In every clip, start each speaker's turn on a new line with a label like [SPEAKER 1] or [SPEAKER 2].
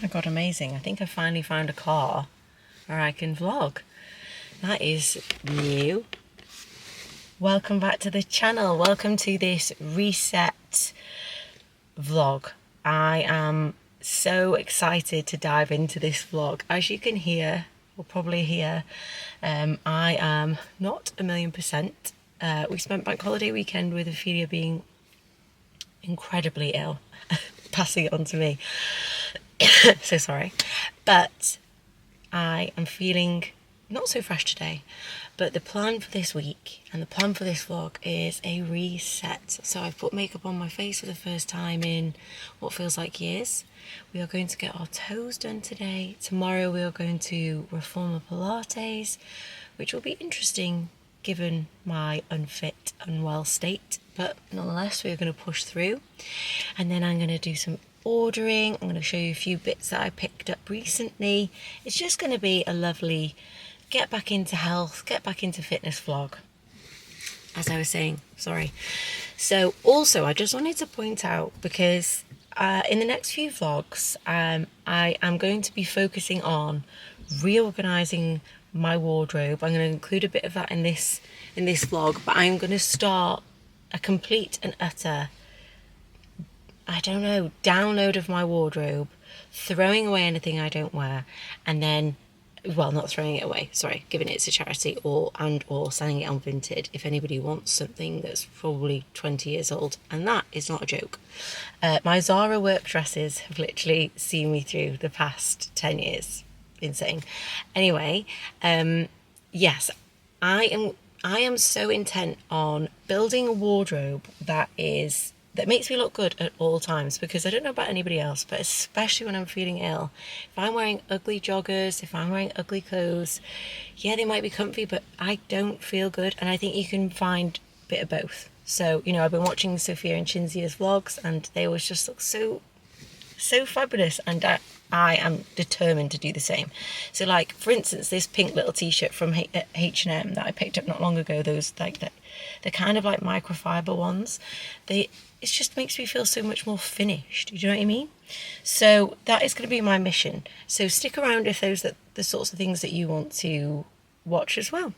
[SPEAKER 1] my god, amazing. I think I finally found a car where I can vlog. That is new. Welcome back to the channel. Welcome to this reset vlog. I am so excited to dive into this vlog. As you can hear, or probably hear, I am not 1,000,000%. We spent bank holiday weekend with Ophelia being incredibly ill, passing it on to me. So sorry, but I am feeling not so fresh today. But the plan for this week and the plan for this vlog is a reset. So I've put makeup on my face for the first time in what feels like years. We are going to get our toes done today. Tomorrow we are going to reformer pilates, which will be interesting given my unfit, unwell state. But nonetheless, we're going to push through. And then I'm going to do some ordering. I'm going to show you a few bits that I picked up recently. It's just going to be a lovely get back into health, get back into fitness vlog, as I was saying. Sorry. So also I just wanted to point out, because in the next few vlogs I am going to be focusing on reorganizing my wardrobe. I'm going to include a bit of that in this vlog, but I'm going to start a complete and utter, I don't know, download of my wardrobe, throwing away anything I don't wear, and then, well, not throwing it away, sorry, giving it to charity or selling it on Vinted if anybody wants something that's probably 20 years old, and that is not a joke. My Zara work dresses have literally seen me through the past 10 years. Insane. Anyway, yes, I am so intent on building a wardrobe that makes me look good at all times, because I don't know about anybody else, but especially when I'm feeling ill, if I'm wearing ugly joggers, if I'm wearing ugly clothes, yeah, they might be comfy, but I don't feel good. And I think you can find a bit of both. So, you know, I've been watching Sophia and Chinzia's vlogs, and they always just look so fabulous, and I am determined to do the same. So, like, for instance, this pink little t-shirt from H&M that I picked up not long ago, those like the kind of like microfiber ones, it just makes me feel so much more finished. Do you know what I mean? So that is going to be my mission. So stick around if those are the sorts of things that you want to watch as well.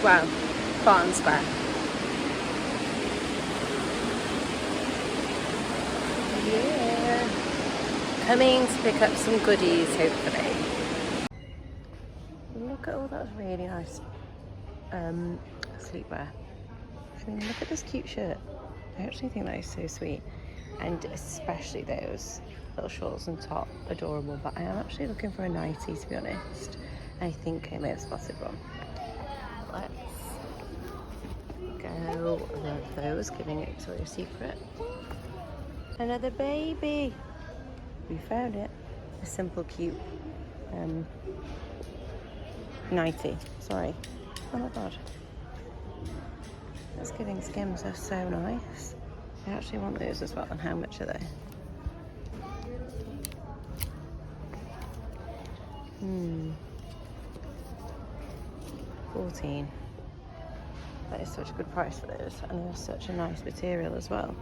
[SPEAKER 1] Well, Barn Square. Yeah. Coming to pick up some goodies, hopefully. Look at all that really nice sleepwear. I mean, look at this cute shirt. I actually think that is so sweet. And especially those little shorts and top, adorable. But I am actually looking for a nightie, to be honest. I think I may have spotted one. Let's go. Love those, giving it Victoria's Secret. Another baby. We found it. A simple, cute nightie. Sorry. Oh my god. That's giving Skims. Are so nice. I actually want those as well. And how much are they? 14. That is such a good price for those, and they're such a nice material as well.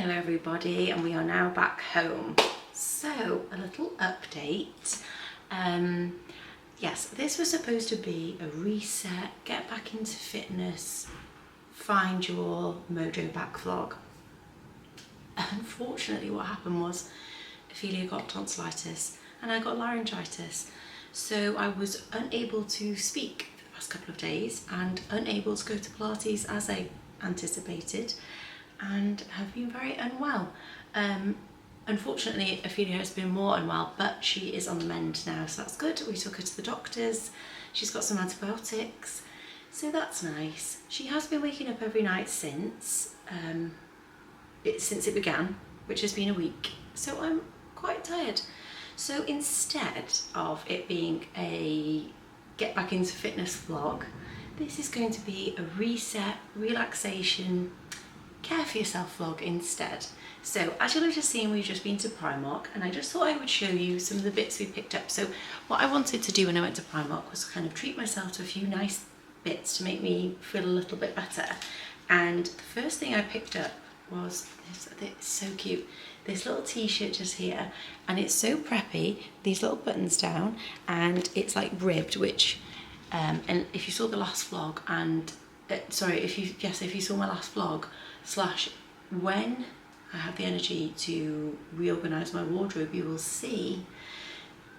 [SPEAKER 1] Everybody, and we are now back home. So a little update. Yes, this was supposed to be a reset, get back into fitness, find your mojo back vlog. Unfortunately, what happened was Ophelia got tonsillitis and I got laryngitis. So I was unable to speak for the past couple of days and unable to go to Pilates as I anticipated, and have been very unwell. Unfortunately, Ophelia has been more unwell, but she is on the mend now, so that's good. We took her to the doctors. She's got some antibiotics, so that's nice. She has been waking up every night since it began, which has been a week, so I'm quite tired. So instead of it being a get back into fitness vlog, this is going to be a reset, relaxation, care for yourself vlog instead. So as you'll have just seen, we've just been to Primark, and I just thought I would show you some of the bits we picked up. So what I wanted to do when I went to Primark was kind of treat myself to a few nice bits to make me feel a little bit better. And the first thing I picked up was this. It's so cute. This little t-shirt just here, and it's so preppy. These little buttons down, and it's like ribbed, which and if you saw the last vlog, and if you saw my last vlog / when I have the energy to reorganise my wardrobe, you will see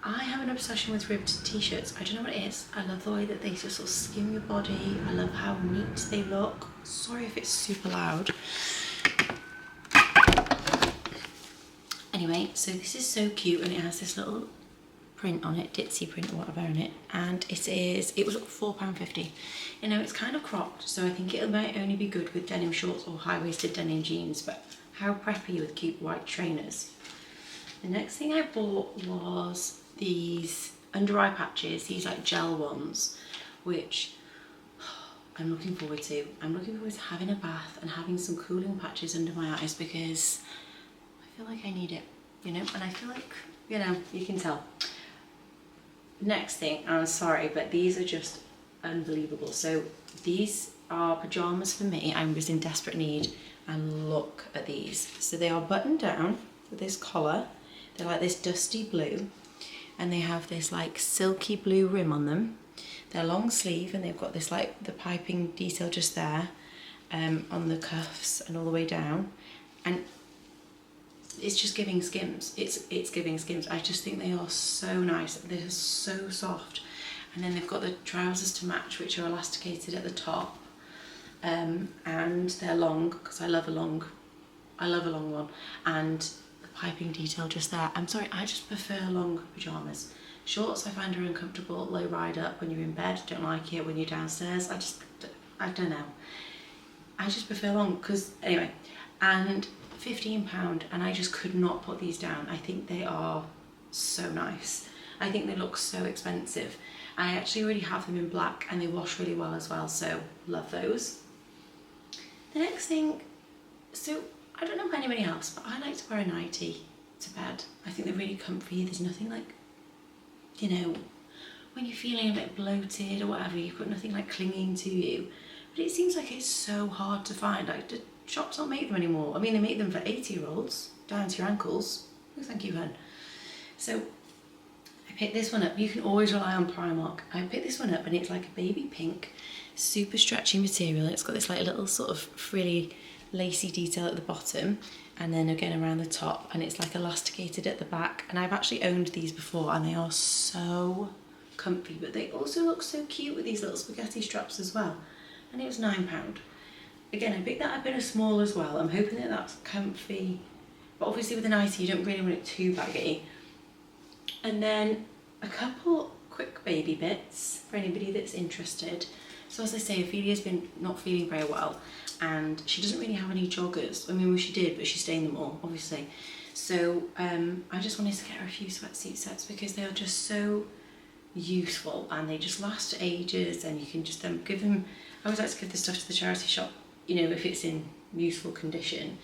[SPEAKER 1] I have an obsession with ribbed t-shirts. I don't know what it is. I love the way that they just sort of skim your body. I love how neat they look. Sorry if it's super loud. Anyway, so this is so cute, and it has this little print on it, ditzy print or whatever on it, and it was £4.50. You know, it's kind of cropped, so I think it might only be good with denim shorts or high-waisted denim jeans, but how preppy with cute white trainers. The next thing I bought was these under eye patches, these like gel ones, which I'm looking forward to. I'm looking forward to having a bath and having some cooling patches under my eyes, because I feel like I need it, you know, and I feel like, you know, you can tell. Next thing, I'm sorry, but these are just unbelievable. So these are pajamas for me. I was in desperate need, and look at these. So they are buttoned down with this collar. They're like this dusty blue, and they have this like silky blue rim on them. They're long sleeve, and they've got this like the piping detail just there on the cuffs and all the way down, and it's just giving Skims. It's giving Skims. I just think they are so nice. They're so soft. And then they've got the trousers to match, which are elasticated at the top, and they're long, because I love a long one, and the piping detail just there. I'm sorry, I just prefer long pajamas. Shorts I find are uncomfortable, low ride up when you're in bed, don't like it when you're downstairs. I don't know. I just prefer long, because anyway, and £15, and I just could not put these down. I think they are so nice. I think they look so expensive. I actually already have them in black, and they wash really well as well, so love those. The next thing, so I don't know about anybody else, but I like to wear a nightie to bed. I think they're really comfy. There's nothing like, you know, when you're feeling a bit bloated or whatever, you've got nothing like clinging to you. But it seems like it's so hard to find. Like, the shops don't make them anymore. I mean, they make them for 80-year-olds, down to your ankles. Oh, thank you, hun. So I picked this one up. You can always rely on Primark. I picked this one up, and it's like a baby pink, super stretchy material. It's got this like little sort of frilly, lacy detail at the bottom, and then again around the top, and it's like elasticated at the back. And I've actually owned these before, and they are so comfy, but they also look so cute with these little spaghetti straps as well. And it was £9. Again, I picked that up in a small as well. I'm hoping that that's comfy, but obviously with a nightie you don't really want it too baggy. And then a couple quick baby bits for anybody that's interested. So as I say, Ophelia's been not feeling very well, and she doesn't really have any joggers. I mean, well, she did, but she's stained them all, obviously. So I just wanted to get her a few sweatsuit sets, because they are just so useful, and they just last ages, and you can just give them. I always like to give this stuff to the charity shop, you know, if it's in useful condition.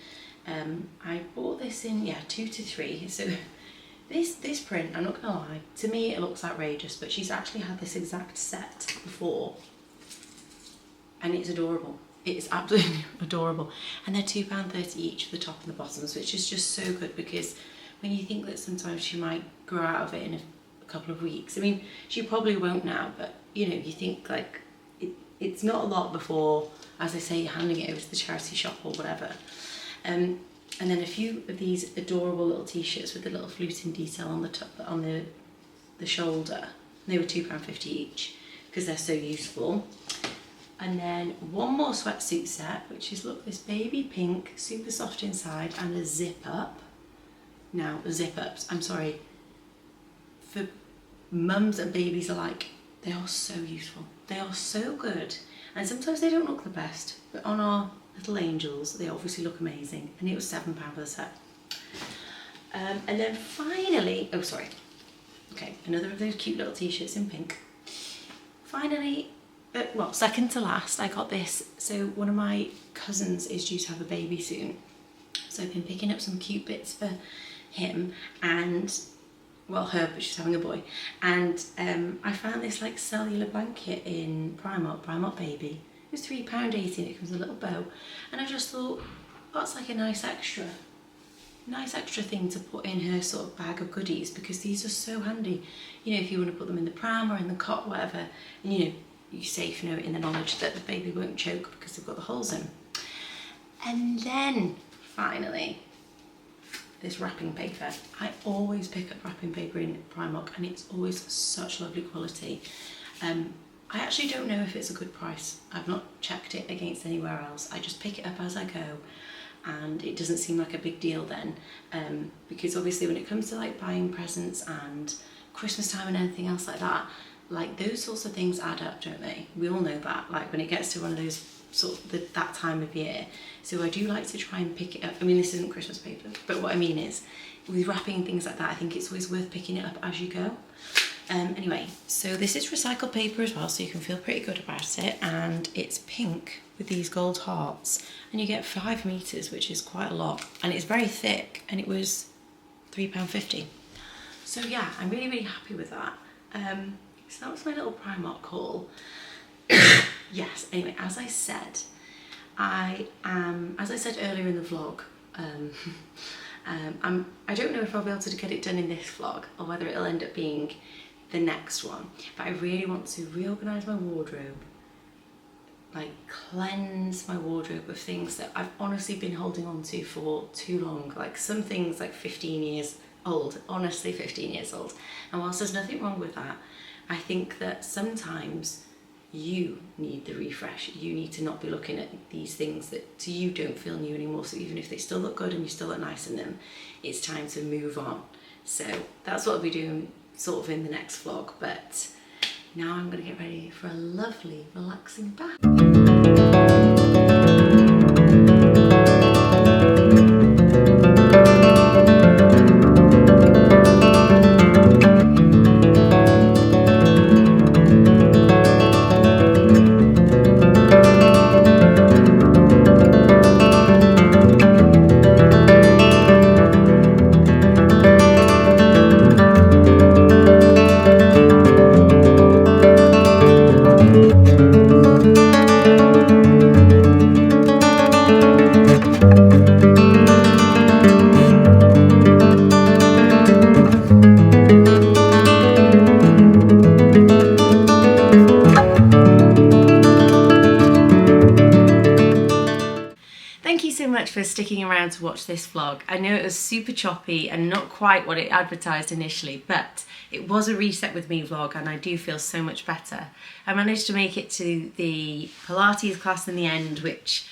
[SPEAKER 1] I bought this in 2 to 3. So this print, I'm not gonna lie, to me it looks outrageous, but she's actually had this exact set before, and it's adorable. It's absolutely adorable, and they're £2.30 each for the top and the bottoms, which is just so good, because when you think that sometimes she might grow out of it in a couple of weeks, I mean, she probably won't now, but you know, you think like it's not a lot before, as I say, handing it over to the charity shop or whatever. And then a few of these adorable little t-shirts with the little fluting detail on the top, on the shoulder. They were £2.50 each because they're so useful. And then one more sweatsuit set, which is, look, this baby pink, super soft inside, and a zip up. Now, zip ups, I'm sorry, for mums and babies alike, they are so useful. They are so good. And sometimes they don't look the best, but on our little angels, they obviously look amazing. And it was £7 for the set. And then finally, oh sorry, okay, another of those cute little t-shirts in pink. Finally, well, second to last, I got this. So one of my cousins is due to have a baby soon. So I've been picking up some cute bits for him and, well, her, but she's having a boy. And I found this like cellular blanket in Primark Baby. It was £3.80 and it comes with a little bow. And I just thought, that's like a nice extra thing to put in her sort of bag of goodies, because these are so handy. You know, if you want to put them in the pram or in the cot, whatever, and you know, you're safe, you know, in the knowledge that the baby won't choke because they've got the holes in. And then finally, this wrapping paper. I always pick up wrapping paper in Primark and it's always such lovely quality. I actually don't know if it's a good price. I've not checked it against anywhere else. I just pick it up as I go and it doesn't seem like a big deal then, because obviously when it comes to like buying presents and Christmas time and anything else like that, like those sorts of things add up, don't they? We all know that, like when it gets to one of those sort of that time of year. So I do like to try and pick it up. I mean, this isn't Christmas paper, but what I mean is with wrapping and things like that, I think it's always worth picking it up as you go. Anyway, so this is recycled paper as well, so you can feel pretty good about it, and it's pink with these gold hearts, and you get 5 meters, which is quite a lot, and it's very thick, and it was £3.50. So yeah, I'm really, really happy with that. So that was my little Primark haul. Yes, anyway, as I said earlier in the vlog, I don't know if I'll be able to get it done in this vlog or whether it'll end up being the next one, but I really want to reorganise my wardrobe, like cleanse my wardrobe of things that I've honestly been holding on to for too long, like some things like 15 years old, honestly 15 years old. And whilst there's nothing wrong with that, I think that sometimes you need the refresh. You need to not be looking at these things that to you don't feel new anymore. So even if they still look good and you still look nice in them, it's time to move on. So that's what I'll be doing sort of in the next vlog. But now I'm going to get ready for a lovely, relaxing bath. Thank you so much for sticking around to watch this vlog. I know it was super choppy and not quite what it advertised initially, but it was a reset with me vlog and I do feel so much better. I managed to make it to the Pilates class in the end, which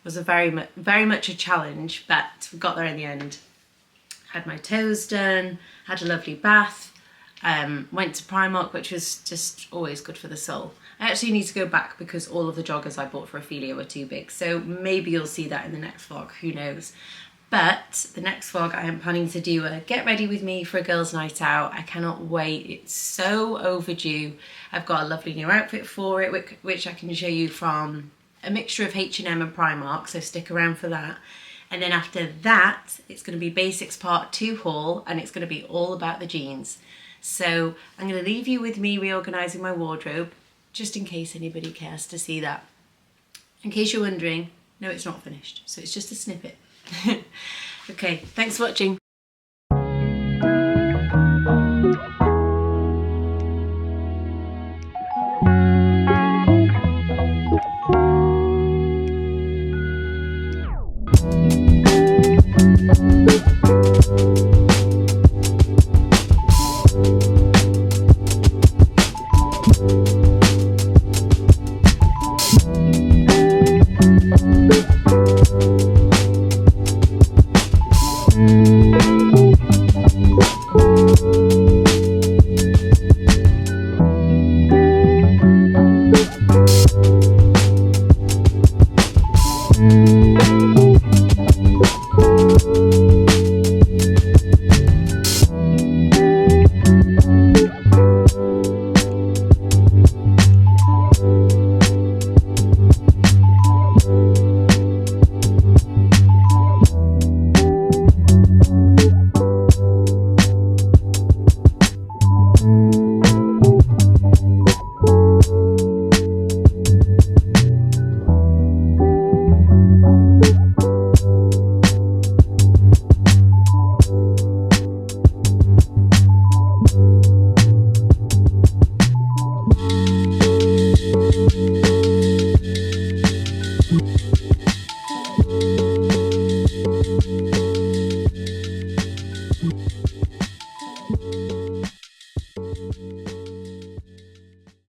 [SPEAKER 1] was a very much a challenge, but we got there in the end. Had my toes done, had a lovely bath, went to Primark, which was just always good for the soul. I actually need to go back because all of the joggers I bought for Ophelia were too big, so maybe you'll see that in the next vlog, who knows. But the next vlog I am planning to do a get ready with me for a girls' night out. I cannot wait, it's so overdue. I've got a lovely new outfit for it, which I can show you from a mixture of H&M and Primark, so stick around for that. And then after that, it's going to be Basics Part 2 haul, and it's going to be all about the jeans. So I'm going to leave you with me reorganising my wardrobe, just in case anybody cares to see that. In case you're wondering, no, it's not finished, so it's just a snippet. Okay, thanks for watching.